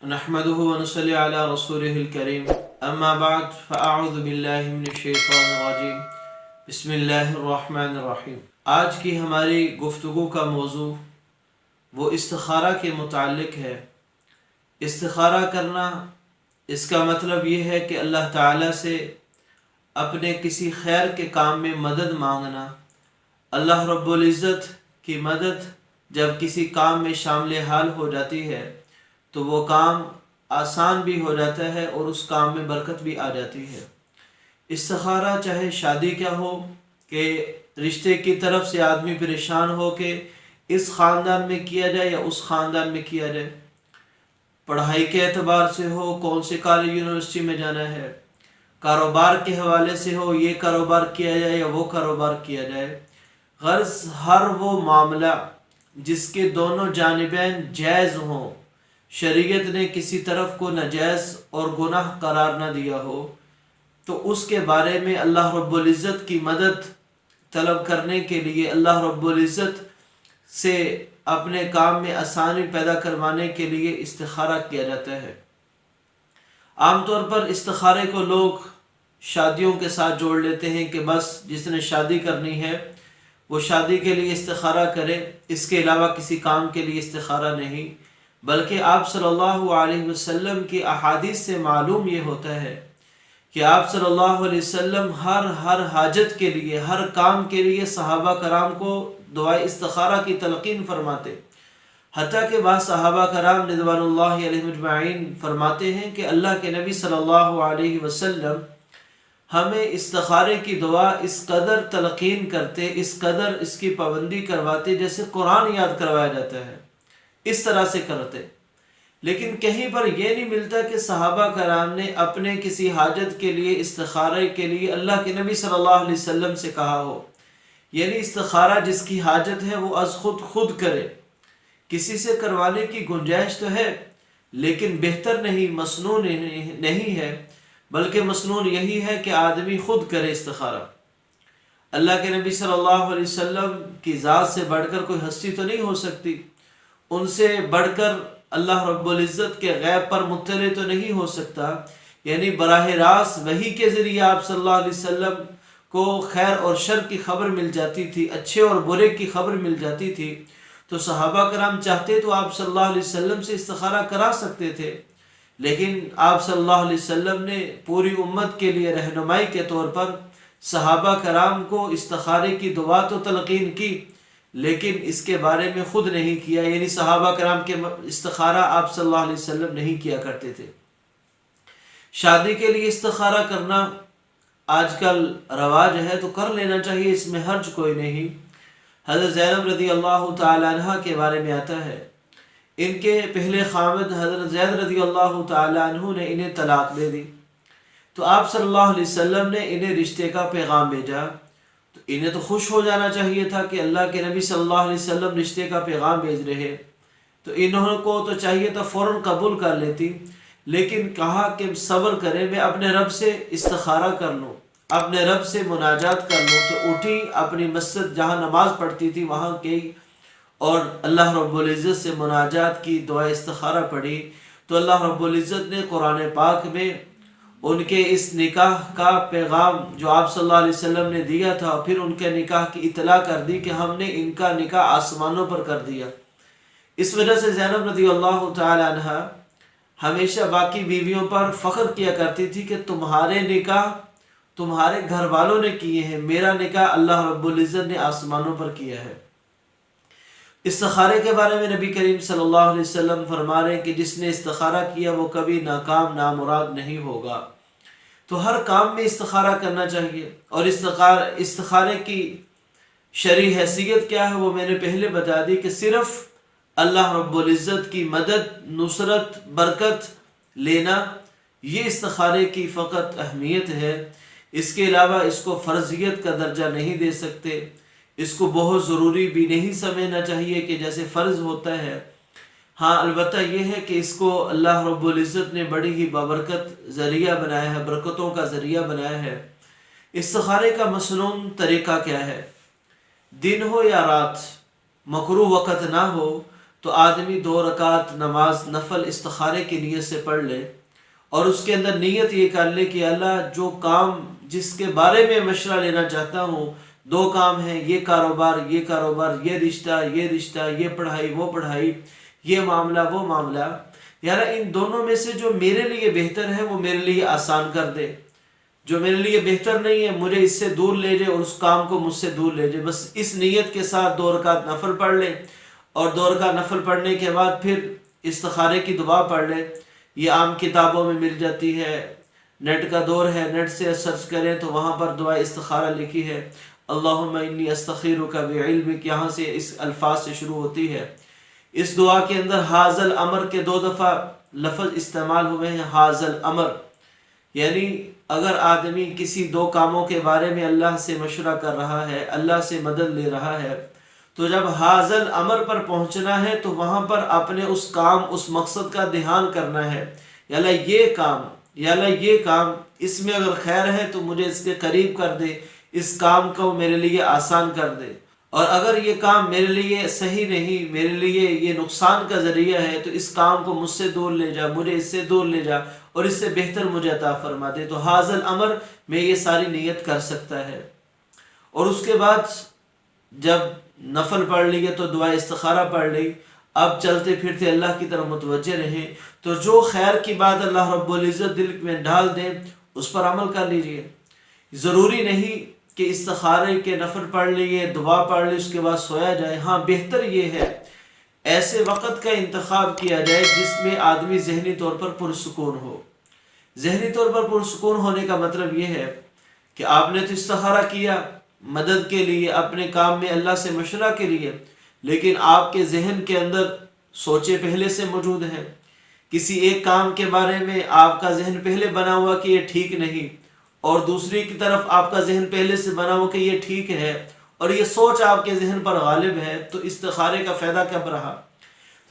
نحمده ونصلي على رسوله الكريم اما بعد فاعوذ باللہ من الشیطان الرجیم بسم اللہ الرحمن الرحیم۔ آج کی ہماری گفتگو کا موضوع وہ استخارہ کے متعلق ہے۔ استخارہ کرنا، اس کا مطلب یہ ہے کہ اللہ تعالیٰ سے اپنے کسی خیر کے کام میں مدد مانگنا۔ اللہ رب العزت کی مدد جب کسی کام میں شامل حال ہو جاتی ہے تو وہ کام آسان بھی ہو جاتا ہے اور اس کام میں برکت بھی آ جاتی ہے۔ استخارہ چاہے شادی کا ہو کہ رشتے کی طرف سے آدمی پریشان ہو کہ اس خاندان میں کیا جائے یا اس خاندان میں کیا جائے، پڑھائی کے اعتبار سے ہو، کون سے کالج یونیورسٹی میں جانا ہے، کاروبار کے حوالے سے ہو، یہ کاروبار کیا جائے یا وہ کاروبار کیا جائے، غرض ہر وہ معاملہ جس کے دونوں جانبین جائز ہوں، شریعت نے کسی طرف کو ناجائز اور گناہ قرار نہ دیا ہو، تو اس کے بارے میں اللہ رب العزت کی مدد طلب کرنے کے لیے، اللہ رب العزت سے اپنے کام میں آسانی پیدا کروانے کے لیے استخارہ کیا جاتا ہے۔ عام طور پر استخارے کو لوگ شادیوں کے ساتھ جوڑ لیتے ہیں کہ بس جس نے شادی کرنی ہے وہ شادی کے لیے استخارہ کرے، اس کے علاوہ کسی کام کے لیے استخارہ نہیں، بلکہ آپ صلی اللہ علیہ وسلم کی احادیث سے معلوم یہ ہوتا ہے کہ آپ صلی اللہ علیہ وسلم ہر حاجت کے لیے، ہر کام کے لیے صحابہ کرام کو دعائے استخارہ کی تلقین فرماتے، حتیٰ کہ بعض صحابہ کرام رضوان اللہ علیہ مجمعین فرماتے ہیں کہ اللہ کے نبی صلی اللہ علیہ وسلم ہمیں استخارے کی دعا اس قدر تلقین کرتے، اس قدر اس کی پابندی کرواتے جیسے قرآن یاد کروایا جاتا ہے، اس طرح سے کرتے۔ لیکن کہیں پر یہ نہیں ملتا کہ صحابہ کرام نے اپنے کسی حاجت کے لیے، استخارے کے لیے اللہ کے نبی صلی اللہ علیہ وسلم سے کہا ہو، یعنی استخارہ جس کی حاجت ہے وہ از خود کرے۔ کسی سے کروانے کی گنجائش تو ہے لیکن بہتر نہیں، مسنون نہیں ہے، بلکہ مسنون یہی ہے کہ آدمی خود کرے استخارہ۔ اللہ کے نبی صلی اللہ علیہ وسلم کی ذات سے بڑھ کر کوئی ہستی تو نہیں ہو سکتی، ان سے بڑھ کر اللہ رب العزت کے غیب پر مطلع تو نہیں ہو سکتا، یعنی براہ راست وحی کے ذریعے آپ صلی اللہ علیہ وسلم کو خیر اور شر کی خبر مل جاتی تھی، اچھے اور برے کی خبر مل جاتی تھی، تو صحابہ کرام چاہتے تو آپ صلی اللہ علیہ وسلم سے استخارہ کرا سکتے تھے، لیکن آپ صلی اللہ علیہ وسلم نے پوری امت کے لیے رہنمائی کے طور پر صحابہ کرام کو استخارے کی دعا تو تلقین کی، لیکن اس کے بارے میں خود نہیں کیا، یعنی صحابہ کرام کے استخارہ آپ صلی اللہ علیہ وسلم نہیں کیا کرتے تھے۔ شادی کے لیے استخارہ کرنا آج کل رواج ہے تو کر لینا چاہیے، اس میں حرج کوئی نہیں۔ حضرت زینب رضی اللہ تعالی عنہ کے بارے میں آتا ہے، ان کے پہلے خاوند حضرت زید رضی اللہ تعالی عنہ نے انہیں طلاق دے دی، تو آپ صلی اللہ علیہ وسلم نے انہیں رشتے کا پیغام بھیجا، تو انہیں تو خوش ہو جانا چاہیے تھا کہ اللہ کے نبی صلی اللہ علیہ وسلم رشتے کا پیغام بھیج رہے، تو انہوں کو تو چاہیے تھا فوراً قبول کر لیتی، لیکن کہا کہ صبر کریں، میں اپنے رب سے استخارہ کر لوں، اپنے رب سے مناجات کر لوں۔ تو اٹھی، اپنی مسجد جہاں نماز پڑھتی تھی وہاں گئی اور اللہ رب العزت سے مناجات کی، دعا استخارہ پڑھی، تو اللہ رب العزت نے قرآن پاک میں ان کے اس نکاح کا پیغام جو آپ صلی اللہ علیہ وسلم نے دیا تھا، پھر ان کے نکاح کی اطلاع کر دی کہ ہم نے ان کا نکاح آسمانوں پر کر دیا۔ اس وجہ سے زینب رضی اللہ تعالی عنہ ہمیشہ باقی بیویوں پر فخر کیا کرتی تھی کہ تمہارے نکاح تمہارے گھر والوں نے کیے ہیں، میرا نکاح اللہ رب العزت نے آسمانوں پر کیا ہے۔ استخارے کے بارے میں نبی کریم صلی اللہ علیہ وسلم فرما رہے ہیں کہ جس نے استخارہ کیا وہ کبھی ناکام نامراد نہیں ہوگا۔ تو ہر کام میں استخارہ کرنا چاہیے، اور استخارے کی شرعی حیثیت کیا ہے وہ میں نے پہلے بتا دی کہ صرف اللہ رب العزت کی مدد، نصرت، برکت لینا، یہ استخارے کی فقط اہمیت ہے، اس کے علاوہ اس کو فرضیت کا درجہ نہیں دے سکتے، اس کو بہت ضروری بھی نہیں سمجھنا چاہیے کہ جیسے فرض ہوتا ہے۔ ہاں البتہ یہ ہے کہ اس کو اللہ رب العزت نے بڑی ہی بابرکت ذریعہ بنایا ہے، برکتوں کا ذریعہ بنایا ہے۔ استخارے کا مسنون طریقہ کیا ہے؟ دن ہو یا رات، مکروہ وقت نہ ہو، تو آدمی 2 رکعت نماز نفل استخارے کی نیت سے پڑھ لے، اور اس کے اندر نیت یہ کر لے کہ اللہ جو کام جس کے بارے میں مشورہ لینا چاہتا ہوں، 2 کام ہیں، یہ کاروبار، یہ رشتہ، یہ پڑھائی، وہ پڑھائی، یہ معاملہ، وہ معاملہ، یار ان دونوں میں سے جو میرے لیے بہتر ہے وہ میرے لیے آسان کر دے، جو میرے لیے بہتر نہیں ہے مجھے اس سے دور لے جائے اور اس کام کو مجھ سے دور لے جائے۔ بس اس نیت کے ساتھ 2 رکعت نفل پڑھ لے، اور 2 رکعت نفل پڑھنے کے بعد پھر استخارے کی دعا پڑھ لے۔ یہ عام کتابوں میں مل جاتی ہے، نیٹ کا دور ہے، نیٹ سے سرچ کریں تو وہاں پر دعا استخارہ لکھی ہے، اللہم انی استخیرک بعلمک، یہاں سے اس الفاظ سے شروع ہوتی ہے۔ اس دعا کے اندر حاذ الامر کے 2 دفعہ لفظ استعمال ہوئے ہیں، حاذ الامر، یعنی اگر آدمی کسی 2 کاموں کے بارے میں اللہ سے مشورہ کر رہا ہے، اللہ سے مدد لے رہا ہے، تو جب حاذ الامر پر پہنچنا ہے تو وہاں پر اپنے اس کام، اس مقصد کا دھیان کرنا ہے، یا اللہ یہ کام، یا اللہ یہ کام، اس میں اگر خیر ہے تو مجھے اس کے قریب کر دے، اس کام کو میرے لیے آسان کر دے، اور اگر یہ کام میرے لیے صحیح نہیں، میرے لیے یہ نقصان کا ذریعہ ہے، تو اس کام کو مجھ سے دور لے جا، مجھے اس سے دور لے جا، اور اس سے بہتر مجھے عطا فرما دے۔ تو حاذ الامر میں یہ ساری نیت کر سکتا ہے۔ اور اس کے بعد جب نفل پڑھ لیے تو دعا استخارہ پڑھ لی، اب چلتے پھرتے اللہ کی طرف متوجہ رہیں، تو جو خیر کی بات اللہ رب العزت دل میں ڈال دیں اس پر عمل کر لیجئے۔ ضروری نہیں کہ استخارے کے نفل پڑھ لیے، دعا پڑھ لی، اس کے بعد سویا جائے۔ ہاں بہتر یہ ہے ایسے وقت کا انتخاب کیا جائے جس میں آدمی ذہنی طور پر پرسکون ہو۔ ذہنی طور پر پرسکون ہونے کا مطلب یہ ہے کہ آپ نے تو استخارہ کیا مدد کے لیے، اپنے کام میں اللہ سے مشورہ کے لیے، لیکن آپ کے ذہن کے اندر سوچے پہلے سے موجود ہیں، کسی ایک کام کے بارے میں آپ کا ذہن پہلے بنا ہوا کہ یہ ٹھیک نہیں، اور دوسری کی طرف آپ کا ذہن پہلے سے بنا ہوا کہ یہ ٹھیک ہے، اور یہ سوچ آپ کے ذہن پر غالب ہے، تو استخارے کا فائدہ کب رہا؟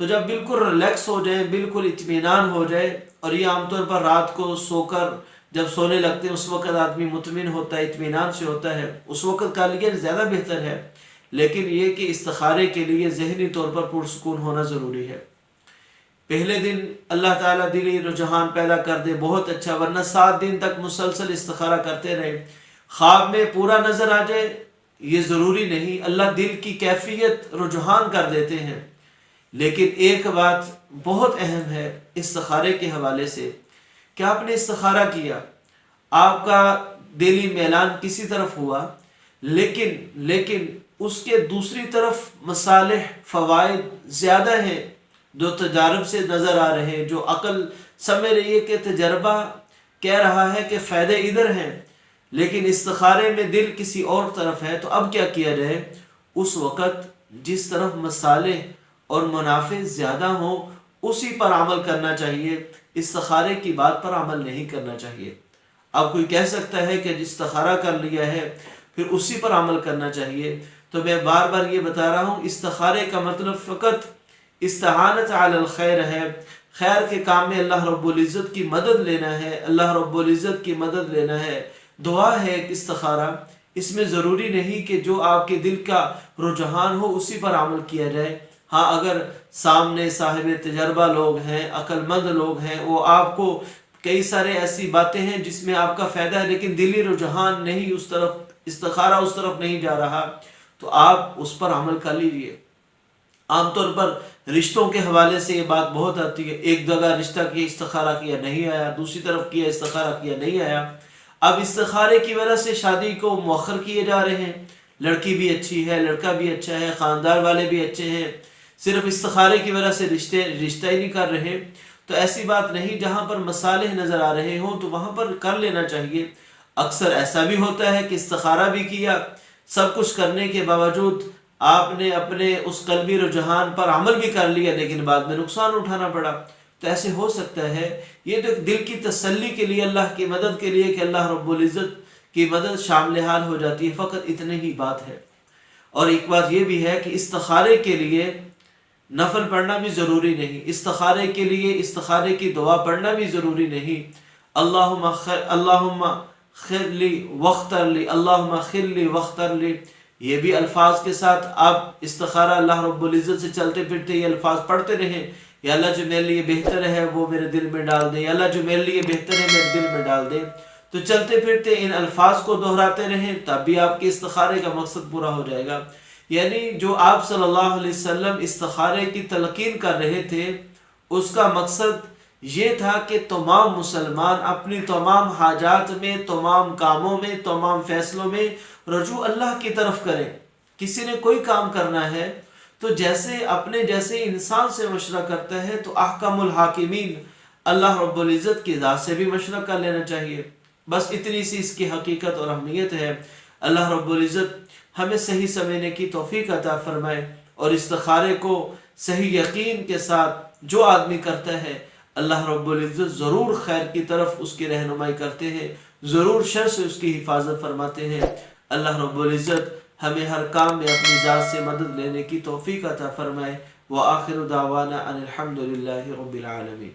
تو جب بالکل ریلیکس ہو جائے، بالکل اطمینان ہو جائے، اور یہ عام طور پر رات کو سو کر جب سونے لگتے ہیں اس وقت آدمی مطمئن ہوتا ہے، اطمینان سے ہوتا ہے، اس وقت کا لیے زیادہ بہتر ہے، لیکن یہ کہ استخارے کے لیے ذہنی طور پر پرسکون ہونا ضروری ہے۔ پہلے دن اللہ تعالیٰ دلی رجحان پیدا کر دے بہت اچھا، ورنہ 7 دن تک مسلسل استخارہ کرتے رہے، خواب میں پورا نظر آ جائے یہ ضروری نہیں، اللہ دل کی کیفیت رجحان کر دیتے ہیں۔ لیکن ایک بات بہت اہم ہے استخارے کے حوالے سے کہ آپ نے استخارہ کیا، آپ کا دلی میلان کسی طرف ہوا، لیکن اس کے دوسری طرف مصالح، فوائد زیادہ ہیں جو تجارب سے نظر آ رہے ہیں، جو عقل سمجھ رہی ہے کہ تجربہ کہہ رہا ہے کہ فائدے ادھر ہیں، لیکن استخارے میں دل کسی اور طرف ہے۔ تو اب کیا کیا جائے؟ اس وقت جس طرف مصالح اور منافع زیادہ ہوں اسی پر عمل کرنا چاہیے، استخارے کی بات پر عمل نہیں کرنا چاہیے۔ اب کوئی کہہ سکتا ہے کہ استخارہ کر لیا ہے پھر اسی پر عمل کرنا چاہیے، تو میں بار بار یہ بتا رہا ہوں استخارے کا مطلب فقط استعانت علی الخیر ہے، خیر کے کام میں اللہ رب العزت کی مدد لینا ہے، اللہ رب العزت کی مدد لینا ہے، دعا ہے ایک استخارہ۔ اس میں ضروری نہیں کہ جو آپ کے دل کا رجحان ہو اسی پر عمل کیا جائے۔ ہاں اگر سامنے صاحب تجربہ لوگ ہیں، عقل مند لوگ ہیں، وہ آپ کو کئی سارے ایسی باتیں ہیں جس میں آپ کا فائدہ ہے لیکن دلی رجحان نہیں اس طرف، استخارہ اس طرف نہیں جا رہا، تو آپ اس پر عمل کر لیجیے۔ عام طور پر رشتوں کے حوالے سے یہ بات بہت آتی ہے، ایک جگہ رشتہ کیا استخارہ کیا نہیں آیا، دوسری طرف کیا استخارہ کیا نہیں آیا۔ اب استخارے کی وجہ سے شادی کو مؤخر کیے جا رہے ہیں، لڑکی بھی اچھی ہے، لڑکا بھی اچھا ہے، خاندان والے بھی اچھے ہیں، صرف استخارے کی وجہ سے رشتہ ہی نہیں کر رہے۔ تو ایسی بات نہیں، جہاں پر مصالح نظر آ رہے ہوں تو وہاں پر کر لینا چاہیے۔ اکثر ایسا بھی ہوتا ہے کہ استخارہ بھی کیا، سب کچھ کرنے کے باوجود آپ نے اپنے اس قلبی رجحان پر عمل بھی کر لیا لیکن بعد میں نقصان اٹھانا پڑا۔ تو ایسے ہو سکتا ہے، یہ تو دل کی تسلی کے لیے، اللہ کی مدد کے لیے کہ اللہ رب العزت کی مدد شامل حال ہو جاتی ہے، فقط اتنی ہی بات ہے۔ اور ایک بات یہ بھی ہے کہ استخارے کے لیے نفل پڑھنا بھی ضروری نہیں، استخارے کے لیے استخارے کی دعا پڑھنا بھی ضروری نہیں۔ اللہم خر لی واختر لی، اللہم خر لی واختر لی، یہ بھی الفاظ کے ساتھ آپ استخارہ اللہ رب العزت سے چلتے پھرتے یہ الفاظ پڑھتے رہیں، یا اللہ جو میرے لیے بہتر ہے وہ میرے دل میں ڈال دیں، یا اللہ جو میرے لیے بہتر ہے میرے دل میں ڈال دیں۔ تو چلتے پھرتے ان الفاظ کو دہراتے رہیں، تب بھی آپ کے استخارے کا مقصد پورا ہو جائے گا۔ یعنی جو آپ صلی اللہ علیہ وسلم استخارے کی تلقین کر رہے تھے، اس کا مقصد یہ تھا کہ تمام مسلمان اپنی تمام حاجات میں، تمام کاموں میں، تمام فیصلوں میں رجوع اللہ کی طرف کریں۔ کسی نے کوئی کام کرنا ہے تو جیسے اپنے جیسے انسان سے مشورہ کرتا ہے، تو احکم الحاکمین اللہ رب العزت کی ذات سے بھی مشورہ کر لینا چاہیے۔ بس اتنی سی اس کی حقیقت اور اہمیت ہے۔ اللہ رب العزت ہمیں صحیح سمجھنے کی توفیق عطا فرمائے، اور استخارے کو صحیح یقین کے ساتھ جو آدمی کرتا ہے، اللہ رب العزت ضرور خیر کی طرف اس کی رہنمائی کرتے ہیں، ضرور شر سے اس کی حفاظت فرماتے ہیں۔ اللہ رب العزت ہمیں ہر کام میں اپنی ذات سے مدد لینے کی توفیق عطا فرمائے۔ وآخر دعوانا ان الحمد للہ رب العالمین۔